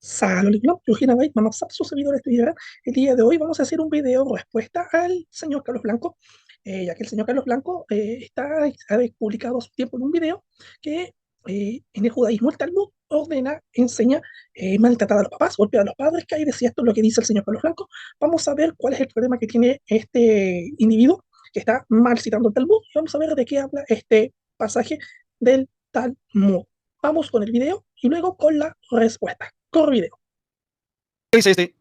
Saludos, yo Ginabay, Mamá Sap, su servidor estudiará. El día de hoy vamos a hacer un video respuesta al señor Carlos Blanco, ya que el señor Carlos Blanco ha publicado hace tiempo en un video que en el judaísmo el Talmud ordena, enseña maltratar a los papás, golpear a los padres, que ahí decía esto es lo que dice el señor Carlos Blanco. Vamos a ver cuál es el problema que tiene este individuo que está mal citando el Talmud y vamos a ver de qué habla este pasaje del Talmud. Vamos con el video y luego con la respuesta. Corre video. ¿Qué dice este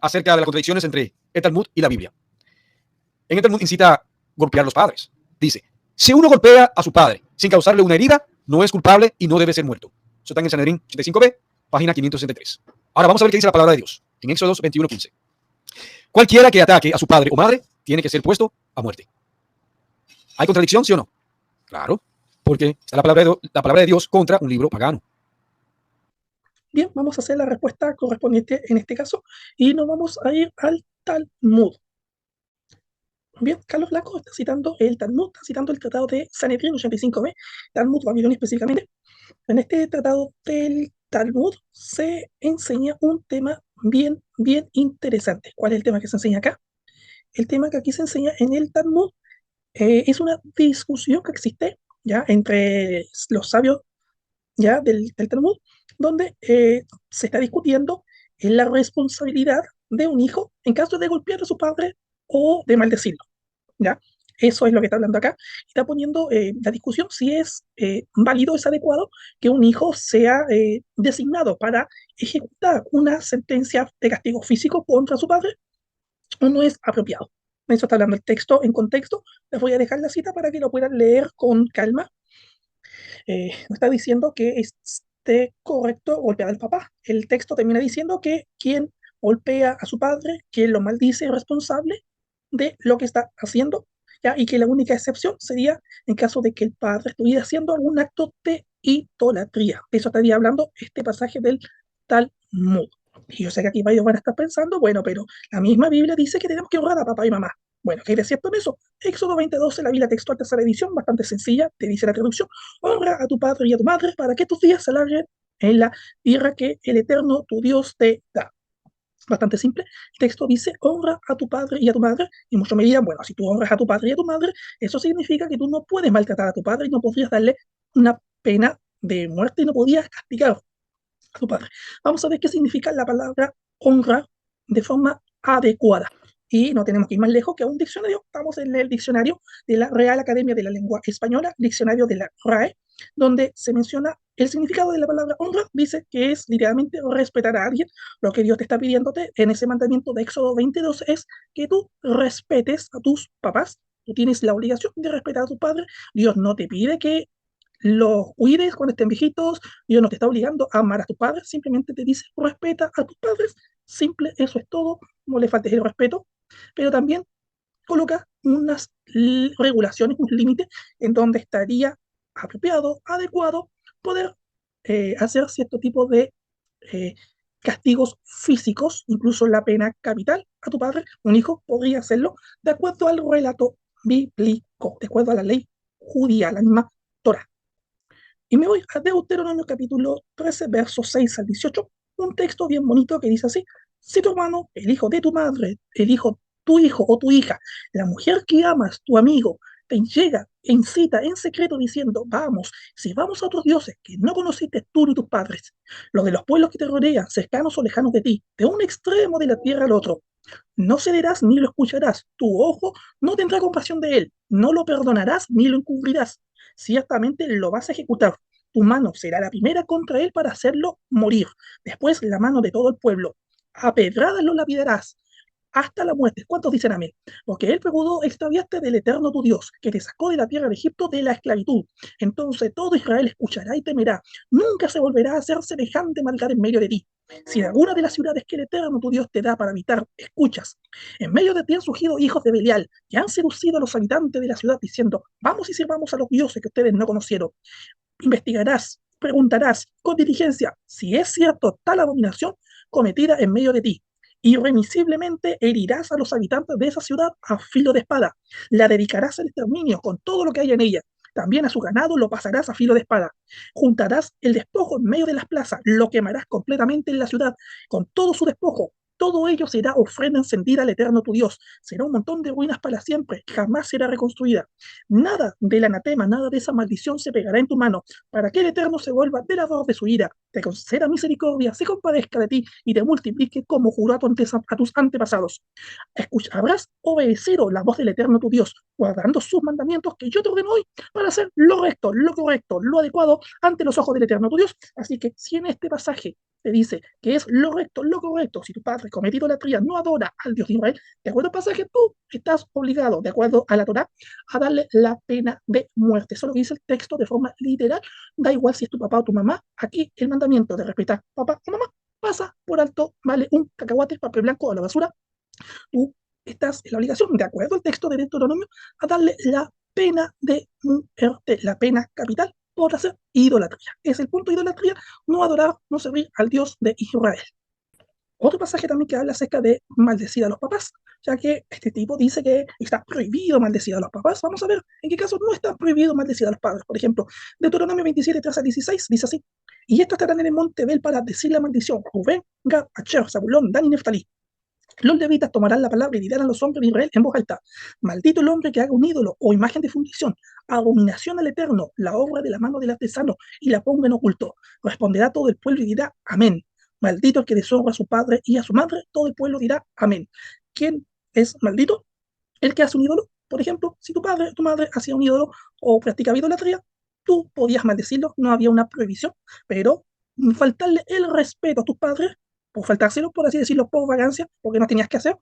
acerca de las contradicciones entre el Talmud y la Biblia? En el Talmud incita a golpear a los padres. Dice, si uno golpea a su padre sin causarle una herida, no es culpable y no debe ser muerto. Eso está en el Sanedrín 85b, página 563. Ahora vamos a ver qué dice la palabra de Dios en Éxodo 21:15. Cualquiera que ataque a su padre o madre tiene que ser puesto a muerte. ¿Hay contradicción, sí o no? Claro, porque está la palabra de Dios contra un libro pagano. Bien, vamos a hacer la respuesta correspondiente en este caso y nos vamos a ir al Talmud. Bien, Carlos Blanco está citando el Talmud, está citando el tratado de Sanedrín 85b, Talmud babilonio específicamente. En este tratado del Talmud se enseña un tema bien interesante. ¿Cuál es el tema que se enseña acá? El tema que aquí se enseña en el Talmud es una discusión que existe ya entre los sabios ya del Talmud, donde se está discutiendo la responsabilidad de un hijo en caso de golpear a su padre o de maldecirlo, ¿ya? Eso es lo que está hablando acá. Está poniendo la discusión si es válido, es adecuado que un hijo sea designado para ejecutar una sentencia de castigo físico contra su padre o no es apropiado. Eso está hablando el texto en contexto. Les voy a dejar la cita para que lo puedan leer con calma. No está diciendo que esté correcto golpear al papá. El texto termina diciendo que quien golpea a su padre, quien lo maldice, es responsable de lo que está haciendo, ¿ya? Y que la única excepción sería en caso de que el padre estuviera haciendo algún acto de idolatría. Eso estaría hablando este pasaje del Talmud. Y yo sé que aquí varios van a estar pensando, bueno, pero la misma Biblia dice que tenemos que honrar a papá y mamá. Bueno, ¿qué es cierto en eso? Éxodo 20:12, la Biblia textual tercera edición, bastante sencilla, te dice la traducción: honra a tu padre y a tu madre para que tus días se alarguen en la tierra que el Eterno tu Dios te da. Bastante simple. El texto dice: honra a tu padre y a tu madre. Y muchos me dirán, bueno, si tú honras a tu padre y a tu madre, eso significa que tú no puedes maltratar a tu padre y no podrías darle una pena de muerte y no podías castigar a tu padre. Vamos a ver qué significa la palabra honra de forma adecuada. Y no tenemos que ir más lejos que a un diccionario. Estamos en el diccionario de la Real Academia de la Lengua Española, diccionario de la RAE, donde se menciona el significado de la palabra honra. Dice que es literalmente respetar a alguien. Lo que Dios te está pidiéndote en ese mandamiento de Éxodo 22 es que tú respetes a tus papás. Tú tienes la obligación de respetar a tus padres. Dios no te pide que los cuides cuando estén viejitos. Dios no te está obligando a amar a tus padres, simplemente te dice respeta a tus padres. Simple, eso es todo. No le faltes el respeto, pero también coloca unas regulaciones, un límite en donde estaría apropiado, adecuado poder hacer cierto tipo de eh, castigos físicos, incluso la pena capital a tu padre. Un hijo podría hacerlo de acuerdo al relato bíblico, de acuerdo a la ley judía, la misma Torah. Y me voy a Deuteronomio capítulo 13, versos 6 al 18, un texto bien bonito que dice así: si tu hermano, el hijo de tu madre, el hijo, tu hijo o tu hija, la mujer que amas, tu amigo, te llega e incita en secreto diciendo, vamos, si vamos a otros dioses que no conociste tú ni tus padres, los de los pueblos que te rodean, cercanos o lejanos de ti, de un extremo de la tierra al otro, no cederás ni lo escucharás, tu ojo no tendrá compasión de él, no lo perdonarás ni lo encubrirás, ciertamente lo vas a ejecutar. Tu mano será la primera contra él para hacerlo morir. Después la mano de todo el pueblo. A pedradas lo lapidarás hasta la muerte. ¿Cuántos dicen amén? Porque él preguntó, extraviaste del Eterno tu Dios, que te sacó de la tierra de Egipto de la esclavitud. Entonces todo Israel escuchará y temerá. Nunca se volverá a hacer semejante maldad en medio de ti. Si en alguna de las ciudades que el Eterno tu Dios te da para habitar, escuchas, en medio de ti han surgido hijos de Belial, que han seducido a los habitantes de la ciudad diciendo, vamos y sirvamos a los dioses que ustedes no conocieron. Investigarás, preguntarás con diligencia si es cierto tal abominación cometida en medio de ti. Irremisiblemente herirás a los habitantes de esa ciudad a filo de espada. La dedicarás al exterminio con todo lo que hay en ella. También a su ganado lo pasarás a filo de espada. Juntarás el despojo en medio de las plazas, lo quemarás completamente en la ciudad, con todo su despojo. Todo ello será ofrenda encendida al Eterno tu Dios. Será un montón de ruinas para siempre, jamás será reconstruida. Nada del anatema, nada de esa maldición se pegará en tu mano, para que el Eterno se vuelva velador de su ira, te conceda misericordia, se compadezca de ti y te multiplique como juró a tus antepasados. Habrás obedecido la voz del Eterno tu Dios, guardando sus mandamientos que yo te ordeno hoy para hacer lo recto, lo correcto, lo adecuado ante los ojos del Eterno tu Dios. Así que si en este pasaje te dice que es lo recto, lo correcto, si tu padre cometido la tría no adora al Dios de Israel, de acuerdo al pasaje, tú estás obligado, de acuerdo a la Torá, a darle la pena de muerte. Eso es lo que dice el texto de forma literal. Da igual si es tu papá o tu mamá. Aquí el mandamiento de respetar papá o mamá pasa por alto, vale un cacahuate, papel blanco a la basura. Tú estás en la obligación, de acuerdo al texto de Deuteronomio, a darle la pena de muerte, la pena capital por hacer idolatría. Es el punto de idolatría, no adorar, no servir al Dios de Israel. Otro pasaje también que habla acerca de maldecir a los papás, ya que este tipo dice que está prohibido maldecir a los papás. Vamos a ver en qué caso no está prohibido maldecir a los padres. Por ejemplo, Deuteronomio 27, 3 a 16 dice así: y estos estarán en el monte Bel para decir la maldición. Rubén, Gad, Acher, Zabulón, Dan y Neftalí. Los levitas tomarán la palabra y dirán a los hombres de Israel en voz alta: maldito el hombre que haga un ídolo o imagen de fundición, abominación al Eterno, la obra de la mano del artesano, y la ponga en oculto. Responderá todo el pueblo y dirá amén. Maldito el que deshonra a su padre y a su madre, todo el pueblo dirá amén. ¿Quién es maldito? El que hace un ídolo. Por ejemplo, si tu padre o tu madre hacía un ídolo o practicaba idolatría, tú podías maldecirlo, no había una prohibición, pero faltarle el respeto a tus padres, por faltárselo, por así decirlo, por vagancia, porque no tenías que hacer,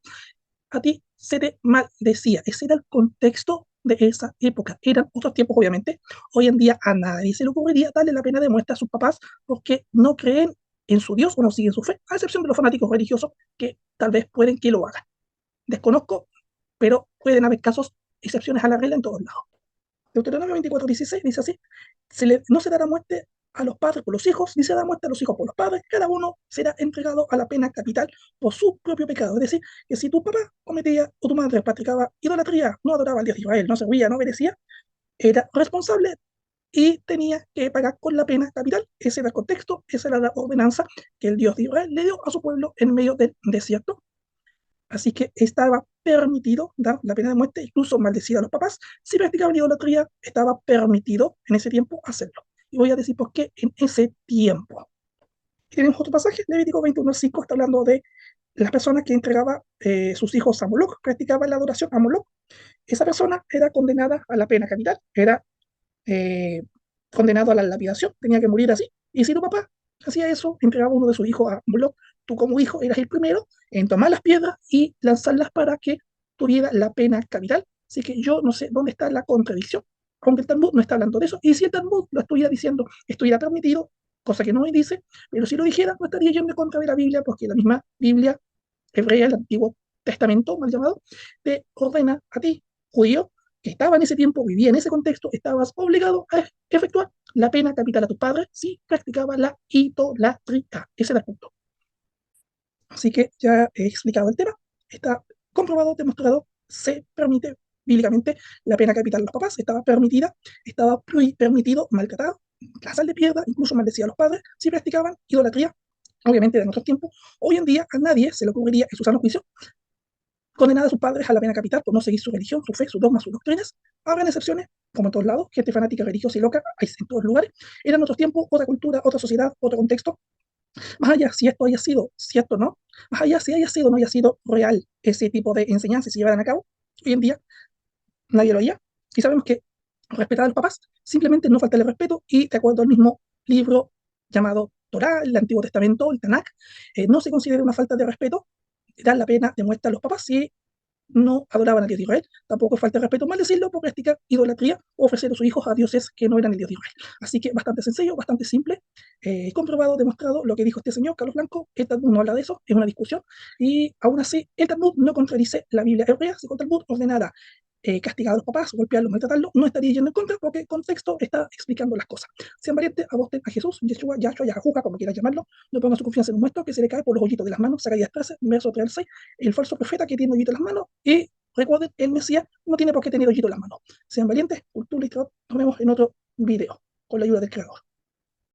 a ti se te maldecía. Ese era el contexto de esa época. Eran otros tiempos, obviamente. Hoy en día a nadie se le ocurriría darle la pena de muerte a sus papás porque no creen en su Dios o no siguen su fe, a excepción de los fanáticos religiosos que tal vez pueden que lo hagan. Desconozco, pero pueden haber casos, excepciones a la regla en todos lados. Deuteronomio 24:16 dice así: no se dará muerte a los padres por los hijos, ni se da muerte a los hijos por los padres, cada uno será entregado a la pena capital por su propio pecado. Es decir, que si tu papá cometía o tu madre practicaba idolatría, no adoraba al Dios de Israel, no servía, no obedecía, era responsable y tenía que pagar con la pena capital. Ese era el contexto, esa era la ordenanza que el Dios de Israel le dio a su pueblo en medio del desierto. Así que estaba permitido dar la pena de muerte, incluso maldecir a los papás. Si practicaban idolatría, estaba permitido en ese tiempo hacerlo. Y voy a decir por qué en ese tiempo. Y tenemos otro pasaje, Levítico 21:5, está hablando de las personas que entregaban sus hijos a Moloch, practicaban la adoración a Moloch. Esa persona era condenada a la pena capital, era eh, condenado a la lapidación, tenía que morir así. Y si tu papá hacía eso, entregaba uno de sus hijos a Moloch, tú como hijo eras el primero en tomar las piedras y lanzarlas para que tuviera la pena capital. Así que yo no sé dónde está la contradicción, aunque el Talmud no está hablando de eso. Y si el Talmud lo estuviera diciendo, estuviera permitido, cosa que no me dice, pero si lo dijera, no estaría yendo en contra de la Biblia, porque la misma Biblia hebrea, el Antiguo Testamento, mal llamado, te ordena a ti, judío, que estaba en ese tiempo, vivía en ese contexto, estabas obligado a efectuar la pena capital a tus padres si practicaba la idolatría. Ese era el punto. Así que ya he explicado el tema, está comprobado, demostrado, se permite bíblicamente la pena capital a los papás, estaba permitida, estaba permitido maltratar, la sal de piedra, incluso maldecía a los padres si practicaban idolatría. Obviamente, en otros tiempos, hoy en día a nadie se le ocurriría en su sano juicio condenar a sus padres a la pena capital por no seguir su religión, su fe, sus dogmas, sus doctrinas. Habrán excepciones, como en todos lados, gente fanática, religiosa y loca, hay en todos lugares. Eran otros tiempos, otra cultura, otra sociedad, otro contexto. Más allá si esto haya sido cierto o no, más allá si haya sido o no haya sido real ese tipo de enseñanzas se llevaran a cabo, hoy en día nadie lo haría. Y sabemos que respetar a los papás simplemente no falta el respeto y de acuerdo al mismo libro llamado Torá, el Antiguo Testamento, el Tanakh, no se considera una falta de respeto dar la pena de muerte a los papás si no adoraban al Dios de Israel. Tampoco falta de respeto mal decirlo por practicar idolatría o ofrecer a sus hijos a dioses que no eran el Dios de Israel. Así que bastante sencillo, bastante simple, comprobado, demostrado lo que dijo este señor, Carlos Blanco. El Talmud no habla de eso, es una discusión. Y aún así, el Talmud no contradice la Biblia hebrea, si el Talmud ordenara castigar a los papás, golpearlos, maltratarlos, no estaría yendo en contra porque el contexto está explicando las cosas. Sean valientes, adosten a Jesús, Yeshua, Yahshua, Yahuja, como quieras llamarlo, no pongan su confianza en un muerto que se le cae por los hoyitos de las manos, Zacarías 13, verso 3 al 6, el falso profeta que tiene hoyitos en las manos, y recuerden, el Mesías no tiene por qué tener hoyitos en las manos. Sean valientes, cultura y nos vemos en otro video, con la ayuda del Creador.